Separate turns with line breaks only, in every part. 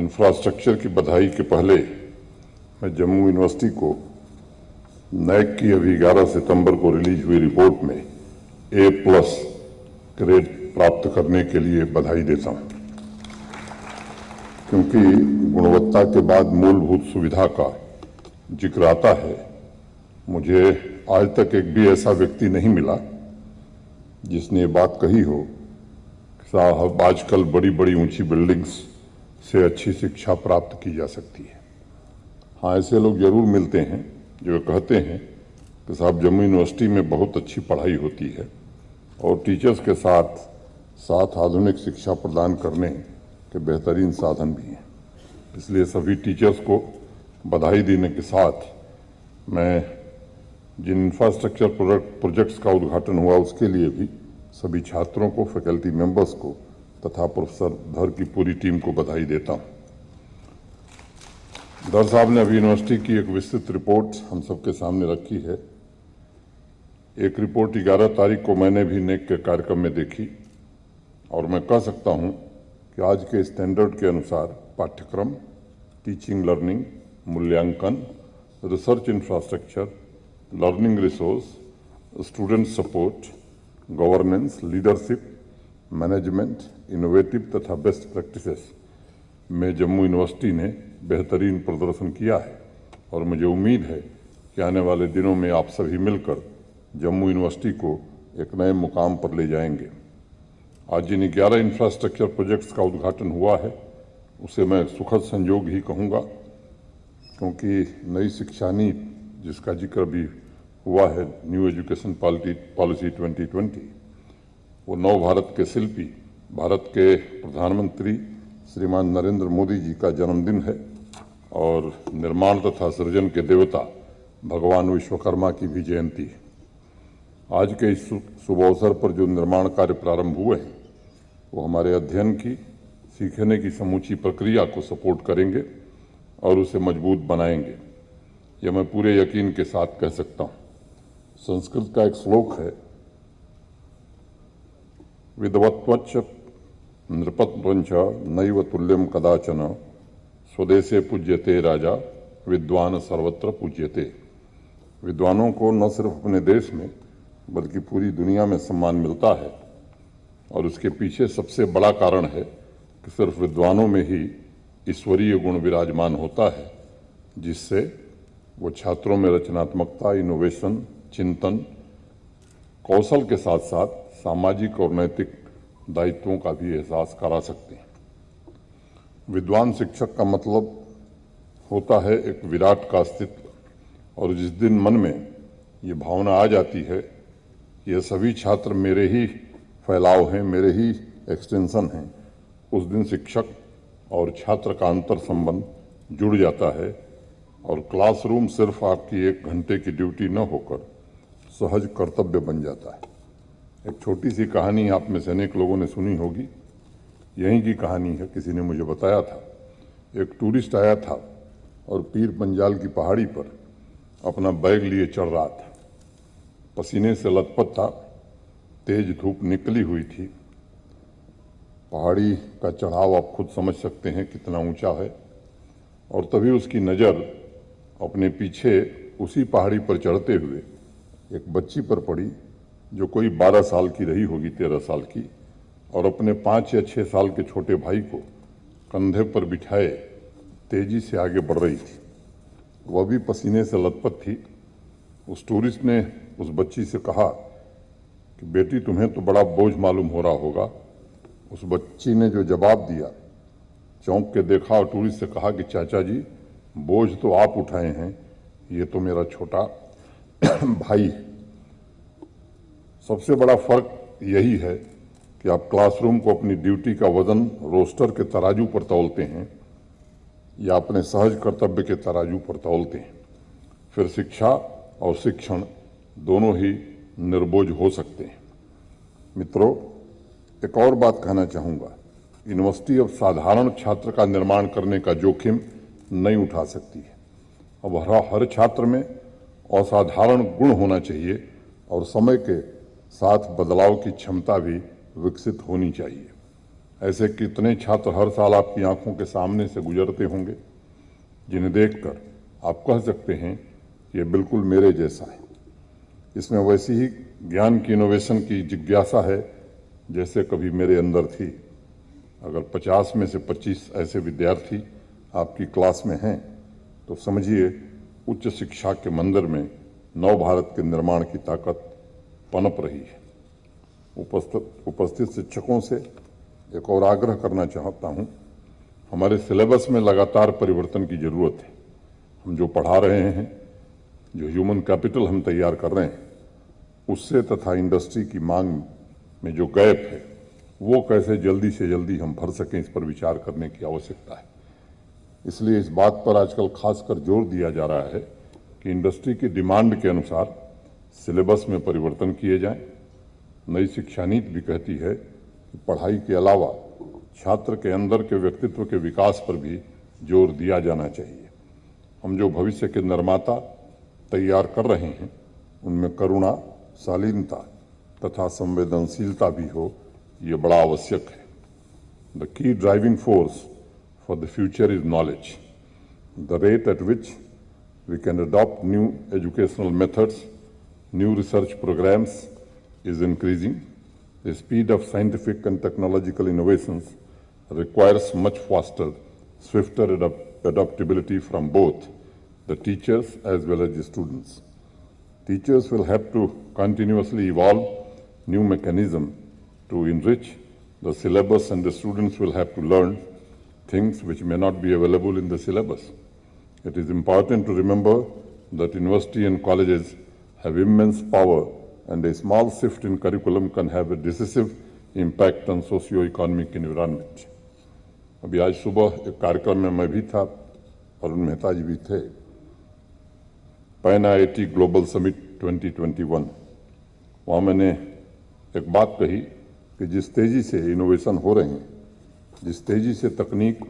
Infrastructure की बधाई के पहले मैं जम्मू यूनिवर्सिटी को नैक की अभी 11 सितंबर को रिलीज हुई रिपोर्ट में A+ ग्रेड प्राप्त करने के लिए बधाई देता हूं, क्योंकि गुणवत्ता के बाद मूलभूत सुविधा का जिक्र आता है। मुझे आज तक एक भी ऐसा व्यक्ति नहीं मिला जिसने ये बात कही हो कि साहब आजकल बड़ी बड़ी ऊंची बिल्डिंग्स से अच्छी शिक्षा प्राप्त की जा सकती है। हाँ, ऐसे लोग जरूर मिलते हैं जो कहते हैं कि साहब जम्मू यूनिवर्सिटी में बहुत अच्छी पढ़ाई होती है और टीचर्स के साथ साथ आधुनिक शिक्षा प्रदान करने के बेहतरीन साधन भी हैं। इसलिए सभी टीचर्स को बधाई देने के साथ मैं जिन इंफ्रास्ट्रक्चर प्रोजेक्ट्स का उद्घाटन हुआ उसके लिए भी सभी छात्रों को, फैकल्टी मेंबर्स को तथा प्रोफेसर धर की पूरी टीम को बधाई देता हूं। धर साहब ने अभी यूनिवर्सिटी की एक विस्तृत रिपोर्ट हम सबके सामने रखी है। एक रिपोर्ट 11 तारीख को मैंने भी नेक के कार्यक्रम में देखी और मैं कह सकता हूं कि आज के स्टैंडर्ड के अनुसार पाठ्यक्रम, टीचिंग लर्निंग, मूल्यांकन, research infrastructure, learning resource, student support, governance, leadership, management, innovative तथा बेस्ट प्रैक्टिसेस में जम्मू यूनिवर्सिटी ने बेहतरीन प्रदर्शन किया है और मुझे उम्मीद है कि आने वाले दिनों में आप सभी मिलकर जम्मू यूनिवर्सिटी को एक नए मुकाम पर ले जाएंगे। आज जिन 11 इंफ्रास्ट्रक्चर प्रोजेक्ट्स का उद्घाटन हुआ है उसे मैं सुखद संयोग ही कहूँगा, क्योंकि नई शिक्षा नीति जिसका जिक्र भी हुआ है, न्यू एजुकेशन पॉलिसी 2020, वो नव भारत के शिल्पी भारत के प्रधानमंत्री श्रीमान नरेंद्र मोदी जी का जन्मदिन है और निर्माण तथा सृजन के देवता भगवान विश्वकर्मा की भी जयंती है। आज के इस शुभ अवसर पर जो निर्माण कार्य प्रारंभ हुए हैं वो हमारे अध्ययन की, सीखने की समूची प्रक्रिया को सपोर्ट करेंगे और उसे मजबूत बनाएंगे। यह मैं पूरे यकीन के साथ कह सकता हूँ। संस्कृत का एक श्लोक है, विद्वत्वच्च नृपत्वंच नैव तुल्यम कदाचन स्वदेशे पूज्यते राजा विद्वान सर्वत्र पूज्यते। विद्वानों को न सिर्फ अपने देश में बल्कि पूरी दुनिया में सम्मान मिलता है और उसके पीछे सबसे बड़ा कारण है कि सिर्फ विद्वानों में ही ईश्वरीय गुण विराजमान होता है, जिससे वो छात्रों में रचनात्मकता, इनोवेशन, चिंतन, कौशल के साथ साथ सामाजिक और नैतिक दायित्वों का भी एहसास करा सकते हैं। विद्वान शिक्षक का मतलब होता है एक विराट का अस्तित्व, और जिस दिन मन में ये भावना आ जाती है ये सभी छात्र मेरे ही फैलाव हैं, मेरे ही एक्सटेंशन हैं, उस दिन शिक्षक और छात्र का अंतर संबंध जुड़ जाता है और क्लासरूम सिर्फ आपकी 1 घंटे की ड्यूटी न होकर सहज कर्तव्य बन जाता है। एक छोटी सी कहानी आप में से अनेक लोगों ने सुनी होगी, यहीं की कहानी है, किसी ने मुझे बताया था। एक टूरिस्ट आया था और पीर पंजाल की पहाड़ी पर अपना बैग लिए चढ़ रहा था। पसीने से लथपथ था, तेज धूप निकली हुई थी। पहाड़ी का चढ़ाव आप खुद समझ सकते हैं कितना ऊंचा है, और तभी उसकी नज़र अपने पीछे उसी पहाड़ी पर चढ़ते हुए एक बच्ची पर पड़ी जो कोई 12 साल की रही होगी, 13 साल की, और अपने 5 या 6 साल के छोटे भाई को कंधे पर बिठाए तेजी से आगे बढ़ रही थी। वह भी पसीने से लथपथ थी। उस टूरिस्ट ने उस बच्ची से कहा कि बेटी तुम्हें तो बड़ा बोझ मालूम हो रहा होगा। उस बच्ची ने जो जवाब दिया, चौंक के देखा और टूरिस्ट से कहा कि चाचा जी, बोझ तो आप उठाए हैं, ये तो मेरा छोटा भाई है। सबसे बड़ा फर्क यही है कि आप क्लासरूम को अपनी ड्यूटी का वजन रोस्टर के तराजू पर तौलते हैं या अपने सहज कर्तव्य के तराजू पर तौलते हैं। फिर शिक्षा और शिक्षण दोनों ही निर्बोझ हो सकते हैं। मित्रों, एक और बात कहना चाहूँगा, यूनिवर्सिटी अब साधारण छात्र का निर्माण करने का जोखिम नहीं उठा सकती है। अब हर छात्र में असाधारण गुण होना चाहिए और समय के साथ बदलाव की क्षमता भी विकसित होनी चाहिए। ऐसे कितने छात्र हर साल आपकी आंखों के सामने से गुजरते होंगे, जिन्हें देखकर आप कह सकते हैं कि ये बिल्कुल मेरे जैसा है। इसमें वैसी ही ज्ञान की इनोवेशन की जिज्ञासा है जैसे कभी मेरे अंदर थी। अगर 50 में से 25 ऐसे विद्यार्थी आपकी क्लास में हैं तो समझिए उच्च शिक्षा के मंदिर में नव भारत के निर्माण की ताकत पनप रही है। उपस्थित शिक्षकों से एक और आग्रह करना चाहता हूं, हमारे सिलेबस में लगातार परिवर्तन की जरूरत है। हम जो पढ़ा रहे हैं, जो ह्यूमन कैपिटल हम तैयार कर रहे हैं, उससे तथा इंडस्ट्री की मांग में जो गैप है वो कैसे जल्दी से जल्दी हम भर सकें, इस पर विचार करने की आवश्यकता है। इसलिए इस बात पर आजकल खासकर जोर दिया जा रहा है कि इंडस्ट्री की डिमांड के अनुसार सिलेबस में परिवर्तन किए जाएं। नई शिक्षा नीति भी कहती है कि पढ़ाई के अलावा छात्र के अंदर के व्यक्तित्व के विकास पर भी जोर दिया जाना चाहिए। हम जो भविष्य के निर्माता तैयार कर रहे हैं उनमें करुणा, शालीनता तथा संवेदनशीलता भी हो, ये बड़ा आवश्यक है। The key driving force for the future is knowledge. The rate at which we can adopt new educational methods, new research programs is increasing. The speed of scientific and technological innovations requires much faster, swifter adaptability from both the teachers as well as the students. Teachers will have to continuously evolve new mechanisms to enrich the syllabus, and the students will have to learn things which may not be available in the syllabus. It is important to remember that university and colleges have immense power, and a small shift in curriculum can have a decisive impact on socio-economic environment. अभी आज सुबह एक कार्यक्रम में मैं भी था, अरुण मेहता जी भी थे, पैन IIT ग्लोबल समिट 2021। वहाँ मैंने एक बात कही कि जिस तेजी से इनोवेशन हो रहे हैं, जिस तेजी से तकनीक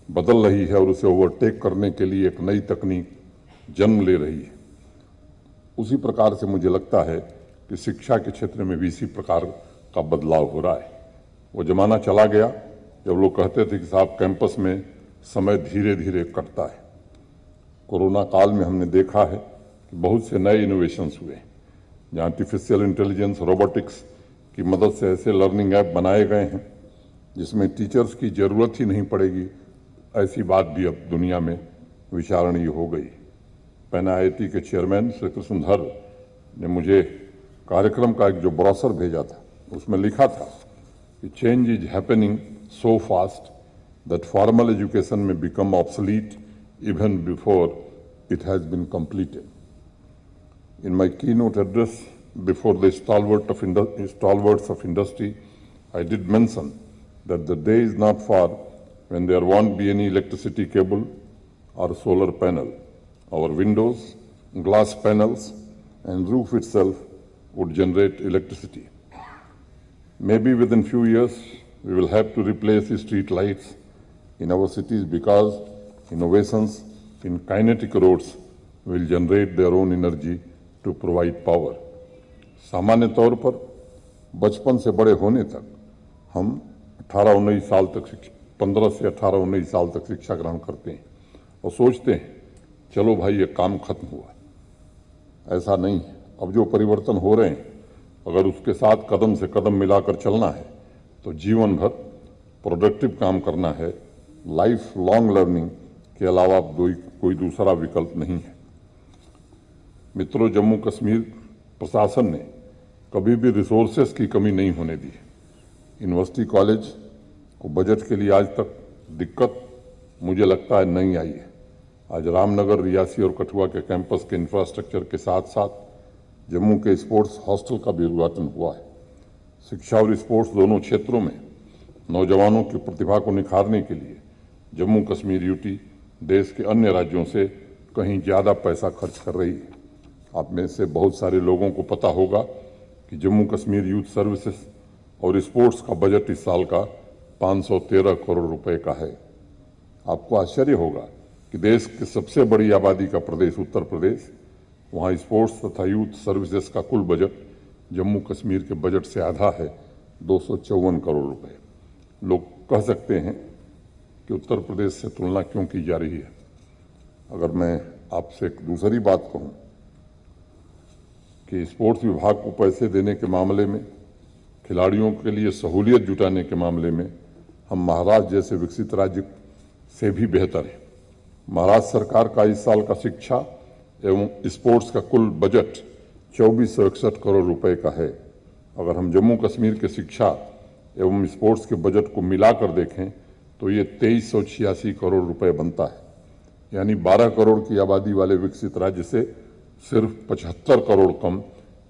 बदल रही है और उसे ओवरटेक करने के लिए एक नई तकनीक जन्म ले रही है, उसी प्रकार से मुझे लगता है कि शिक्षा के क्षेत्र में भी इसी प्रकार का बदलाव हो रहा है। वो जमाना चला गया जब लोग कहते थे कि साहब कैंपस में समय धीरे धीरे कटता है। कोरोना काल में हमने देखा है कि बहुत से नए इनोवेशंस हुए, जहाँ आर्टिफिशियल इंटेलिजेंस, रोबोटिक्स की मदद से ऐसे लर्निंग ऐप बनाए गए हैं जिसमें टीचर्स की जरूरत ही नहीं पड़ेगी। ऐसी बात भी अब दुनिया में विचारणीय हो गई। पैन IIT के चेयरमैन श्री कृष्णधर ने मुझे कार्यक्रम का एक जो ब्रोशर भेजा था, उसमें लिखा था कि change is happening so fast that formal education में become obsolete even before it has been completed. In my keynote address before the stalwarts of industry, I did mention that the day is not far when there won't be any electricity cable or solar panel. Our windows, glass panels, and roof itself would generate electricity. Maybe within few years, we will have to replace the street lights in our cities because innovations in kinetic roads will generate their own energy to provide power. सामान्य तौर पर बचपन से बड़े होने तक हम 18-19 साल तक 15 से 18-19 साल तक शिक्षा ग्रहण करते हैं और सोचते हैं चलो भाई ये काम खत्म हुआ। ऐसा नहीं है। अब जो परिवर्तन हो रहे हैं, अगर उसके साथ कदम से कदम मिलाकर चलना है तो जीवन भर प्रोडक्टिव काम करना है। लाइफ लॉन्ग लर्निंग के अलावा कोई दूसरा विकल्प नहीं है। मित्रों, जम्मू कश्मीर प्रशासन ने कभी भी रिसोर्सेस की कमी नहीं होने दी है। यूनिवर्सिटी कॉलेज को बजट के लिए आज तक दिक्कत मुझे लगता है नहीं आई है। आज रामनगर, रियासी और कठुआ के कैंपस के इंफ्रास्ट्रक्चर के साथ साथ जम्मू के स्पोर्ट्स हॉस्टल का भी उद्घाटन हुआ है। शिक्षा और स्पोर्ट्स दोनों क्षेत्रों में नौजवानों की प्रतिभा को निखारने के लिए जम्मू कश्मीर यूटी देश के अन्य राज्यों से कहीं ज़्यादा पैसा खर्च कर रही है। आप में से बहुत सारे लोगों को पता होगा कि जम्मू कश्मीर यूथ सर्विसेज और स्पोर्ट्स का बजट इस साल का 513 करोड़ रुपए का है। आपको आश्चर्य होगा कि देश की सबसे बड़ी आबादी का प्रदेश उत्तर प्रदेश, वहाँ स्पोर्ट्स तथा यूथ सर्विसेज का कुल बजट जम्मू कश्मीर के बजट से आधा है, 254 करोड़ रुपए। लोग कह सकते हैं कि उत्तर प्रदेश से तुलना क्यों की जा रही है। अगर मैं आपसे एक दूसरी बात कहूं कि स्पोर्ट्स विभाग को पैसे देने के मामले में, खिलाड़ियों के लिए सहूलियत जुटाने के मामले में हम महाराष्ट्र जैसे विकसित राज्य से भी बेहतर है। महाराष्ट्र सरकार का इस साल का शिक्षा एवं स्पोर्ट्स का कुल बजट 2461 करोड़ रुपए का है। अगर हम जम्मू कश्मीर के शिक्षा एवं स्पोर्ट्स के बजट को मिलाकर देखें तो ये 2386 करोड़ रुपए बनता है, यानी 12 करोड़ की आबादी वाले विकसित राज्य से सिर्फ 75 करोड़ कम,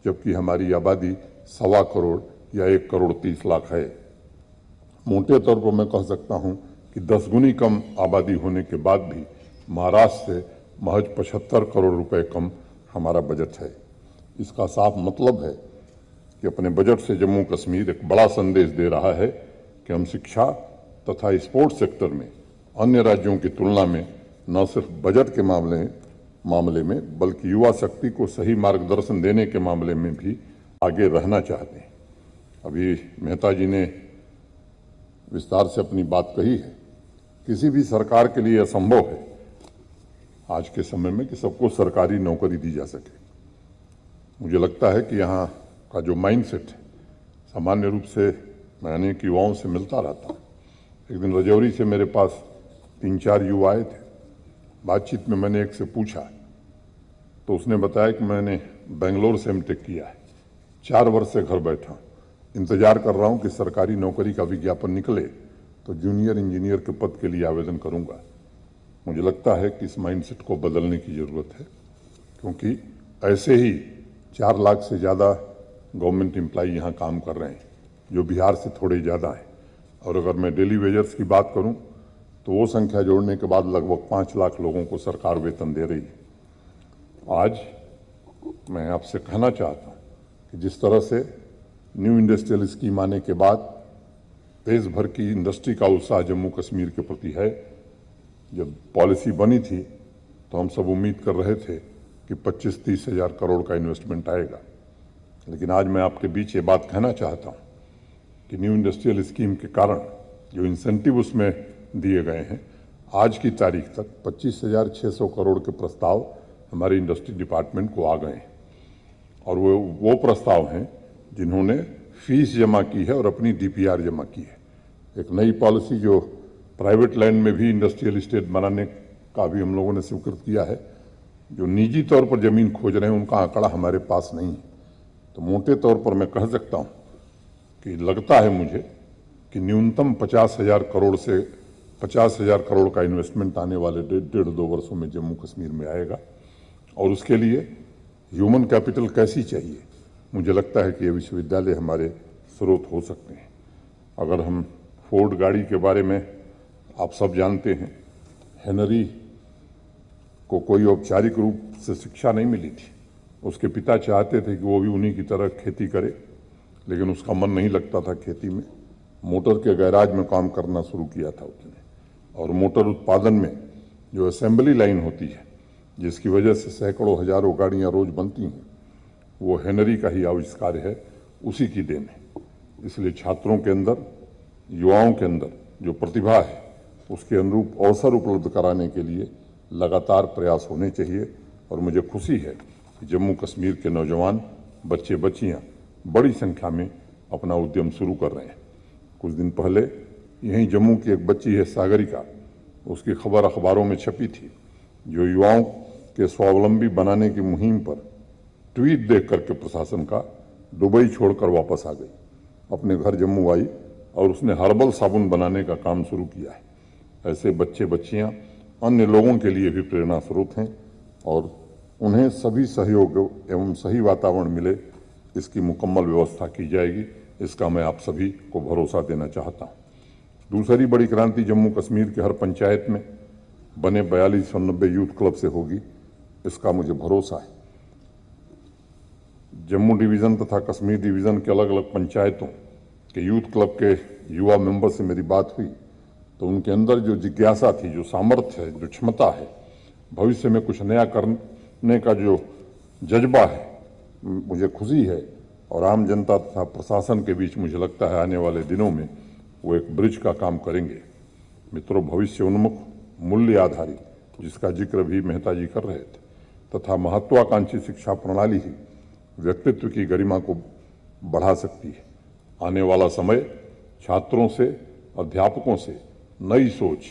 जबकि हमारी आबादी 1.25 करोड़ या 1 करोड़ 30 लाख है। मोटे तौर पर मैं कह सकता हूं कि 10 गुनी कम आबादी होने के बाद भी महाराष्ट्र से महज 75 करोड़ रुपए कम हमारा बजट है। इसका साफ मतलब है कि अपने बजट से जम्मू कश्मीर एक बड़ा संदेश दे रहा है कि हम शिक्षा तथा स्पोर्ट्स सेक्टर में अन्य राज्यों की तुलना में न सिर्फ बजट के मामले में बल्कि युवा शक्ति को सही मार्गदर्शन देने के मामले में भी आगे रहना चाहते हैं। अभी मेहता जी ने विस्तार से अपनी बात कही है। किसी भी सरकार के लिए असंभव है आज के समय में कि सबको सरकारी नौकरी दी जा सके। मुझे लगता है कि यहाँ का जो माइंडसेट है सामान्य रूप से मैं अनेक युवाओं से मिलता रहता हूँ। एक दिन रजौरी से मेरे पास 3-4 युवा आए थे। बातचीत में मैंने एक से पूछा तो उसने बताया कि मैंने बेंगलोर से एमटेक किया है, 4 वर्ष से घर बैठा हूँ, इंतजार कर रहा हूँ कि सरकारी नौकरी का विज्ञापन निकले तो जूनियर इंजीनियर के पद के लिए आवेदन करूँगा। मुझे लगता है कि इस माइंडसेट को बदलने की ज़रूरत है, क्योंकि ऐसे ही 4 लाख से ज़्यादा गवर्नमेंट एम्प्लॉई यहाँ काम कर रहे हैं, जो बिहार से थोड़े ज़्यादा हैं। और अगर मैं डेली वेजर्स की बात करूं तो वो संख्या जोड़ने के बाद लगभग 5 लाख लोगों को सरकार वेतन दे रही है। आज मैं आपसे कहना चाहता हूं कि जिस तरह से न्यू इंडस्ट्रियल स्कीम आने के बाद देश भर की इंडस्ट्री का उत्साह जम्मू कश्मीर के प्रति है, जब पॉलिसी बनी थी तो हम सब उम्मीद कर रहे थे कि 25-30 हज़ार करोड़ का इन्वेस्टमेंट आएगा। लेकिन आज मैं आपके बीच ये बात कहना चाहता हूँ कि न्यू इंडस्ट्रियल स्कीम के कारण जो इंसेंटिव उसमें दिए गए हैं, आज की तारीख तक 25,600 करोड़ के प्रस्ताव हमारे इंडस्ट्री डिपार्टमेंट को आ गए हैं। और वो प्रस्ताव हैं जिन्होंने फीस जमा की है और अपनी डीपीआर जमा की है। एक नई पॉलिसी जो प्राइवेट लैंड में भी इंडस्ट्रियल इस्टेट बनाने का भी हम लोगों ने स्वीकृत किया है। जो निजी तौर पर जमीन खोज रहे हैं उनका आंकड़ा हमारे पास नहीं है। तो मोटे तौर पर मैं कह सकता हूँ कि लगता है मुझे कि न्यूनतम 50,000 करोड़ से 50,000 करोड़ का इन्वेस्टमेंट आने वाले 1.5-2 वर्षों में जम्मू कश्मीर में आएगा। और उसके लिए ह्यूमन कैपिटल कैसी चाहिए, मुझे लगता है कि ये विश्वविद्यालय हमारे स्रोत हो सकते हैं। अगर हम फोर्ड गाड़ी के बारे में आप सब जानते हैं, हेनरी को कोई औपचारिक रूप से शिक्षा नहीं मिली थी। उसके पिता चाहते थे कि वो भी उन्हीं की तरह खेती करे, लेकिन उसका मन नहीं लगता था खेती में। मोटर के गैराज में काम करना शुरू किया था उसने। और मोटर उत्पादन में जो असेंबली लाइन होती है, जिसकी वजह से सैकड़ों हजारों गाड़ियां रोज बनती हैं, वो हेनरी का ही आविष्कार है, उसी की देन है। इसलिए छात्रों के अंदर, युवाओं के अंदर जो प्रतिभा है उसके अनुरूप अवसर उपलब्ध कराने के लिए लगातार प्रयास होने चाहिए। और मुझे खुशी है कि जम्मू कश्मीर के नौजवान बच्चे बच्चियां बड़ी संख्या में अपना उद्यम शुरू कर रहे हैं। कुछ दिन पहले यहीं जम्मू की एक बच्ची है सागरिका, उसकी खबर अखबारों में छपी थी, जो युवाओं के स्वावलंबी बनाने की मुहिम पर ट्वीट देख करके प्रशासन का दुबई छोड़कर वापस आ गई। अपने घर जम्मू आई और उसने हर्बल साबुन बनाने का काम शुरू किया है। ऐसे बच्चे बच्चियां अन्य लोगों के लिए भी प्रेरणा स्रोत हैं और उन्हें सभी सहयोग एवं सही वातावरण मिले, इसकी मुकम्मल व्यवस्था की जाएगी। इसका मैं आप सभी को भरोसा देना चाहता हूँ। दूसरी बड़ी क्रांति जम्मू कश्मीर के हर पंचायत में बने 4290 यूथ क्लब से होगी, इसका मुझे भरोसा है। जम्मू डिवीज़न तथा कश्मीर डिवीज़न के अलग अलग पंचायतों के यूथ क्लब के युवा मेंबर से मेरी बात हुई तो उनके अंदर जो जिज्ञासा थी, जो सामर्थ्य है, जो क्षमता है, भविष्य में कुछ नया करने का जो जज्बा है, मुझे खुशी है। और आम जनता तथा प्रशासन के बीच मुझे लगता है आने वाले दिनों में वो एक ब्रिज का काम करेंगे। मित्रों, भविष्य उन्मुख, मूल्य आधारित, जिसका जिक्र भी मेहता जी कर रहे थे, तथा महत्वाकांक्षी शिक्षा प्रणाली ही व्यक्तित्व की गरिमा को बढ़ा सकती है। आने वाला समय छात्रों से, अध्यापकों से नई सोच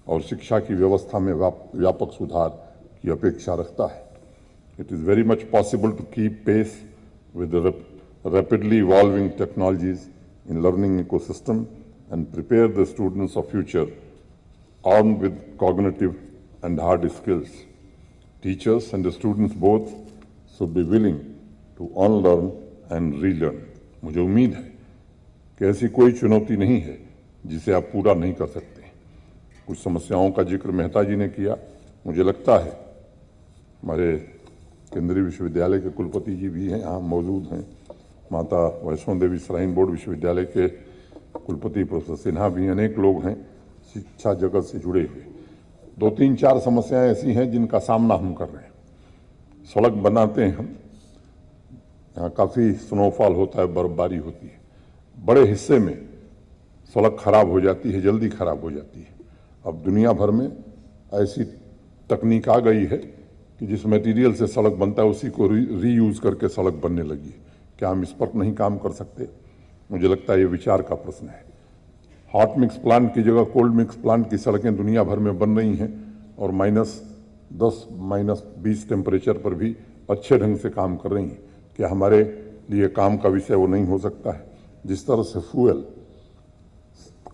और शिक्षा की व्यवस्था में व्यापक सुधार की अपेक्षा रखता है। It is very much possible to keep pace with the rapidly evolving technologies in learning ecosystem and prepare the students of future armed with cognitive and hard skills. Teachers and the students both should be willing to unlearn and relearn. मुझे उम्मीद है कि ऐसी कोई चुनौती नहीं है जिसे आप पूरा नहीं कर सकते। कुछ समस्याओं का जिक्र मेहता जी ने किया। मुझे लगता है हमारे केंद्रीय विश्वविद्यालय के कुलपति जी भी हैं, यहाँ मौजूद हैं। माता वैष्णो देवी श्राइन बोर्ड विश्वविद्यालय के कुलपति प्रोफेसर सिन्हा भी, अनेक लोग हैं शिक्षा जगत से जुड़े हुए। 2-3-4 समस्याएं ऐसी हैं जिनका सामना हम कर रहे हैं। सड़क बनाते हैं हम, यहाँ काफ़ी स्नोफॉल होता है, बर्फबारी होती है, बड़े हिस्से में सड़क खराब हो जाती है, जल्दी खराब हो जाती है। अब दुनिया भर में ऐसी तकनीक आ गई है कि जिस मटेरियल से सड़क बनता है उसी को रीयूज करके सड़क बनने लगी है। क्या हम इस पर नहीं काम कर सकते? मुझे लगता है ये विचार का प्रश्न है। हॉट मिक्स प्लांट की जगह कोल्ड मिक्स प्लांट की सड़कें दुनिया भर में बन रही हैं और -10, -20 टेम्परेचर पर भी अच्छे ढंग से काम कर रही हैं। क्या हमारे लिए काम का विषय वो नहीं हो सकता है? जिस तरह से फ्यूल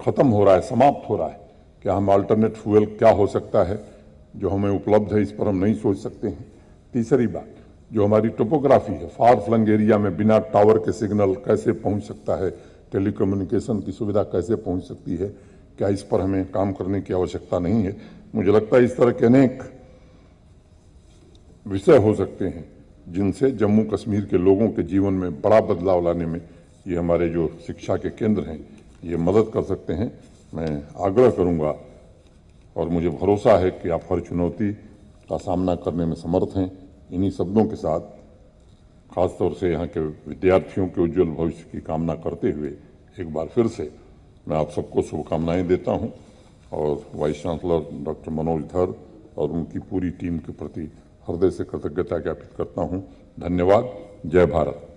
खत्म हो रहा है, समाप्त हो रहा है, क्या हम अल्टरनेट फ्यूल क्या हो सकता है जो हमें उपलब्ध है, इस पर हम नहीं सोच सकते हैं? तीसरी बात, जो हमारी टोपोग्राफी है, फार फ्लंग एरिया में बिना टावर के सिग्नल कैसे पहुंच सकता है, टेलीकम्युनिकेशन की सुविधा कैसे पहुंच सकती है, क्या इस पर हमें काम करने की आवश्यकता नहीं है? मुझे लगता है इस तरह के अनेक विषय हो सकते हैं जिनसे जम्मू कश्मीर के लोगों के जीवन में बड़ा बदलाव लाने में ये हमारे जो शिक्षा के केंद्र हैं ये मदद कर सकते हैं। मैं आग्रह करूंगा और मुझे भरोसा है कि आप हर चुनौती का सामना करने में समर्थ हैं। इन्हीं शब्दों के साथ खासतौर से यहाँ के विद्यार्थियों के उज्जवल भविष्य की कामना करते हुए एक बार फिर से मैं आप सबको शुभकामनाएं देता हूँ और वाइस चांसलर डॉक्टर मनोज धर और उनकी पूरी टीम के प्रति हृदय से कृतज्ञता ज्ञापित करता हूँ। धन्यवाद। जय भारत।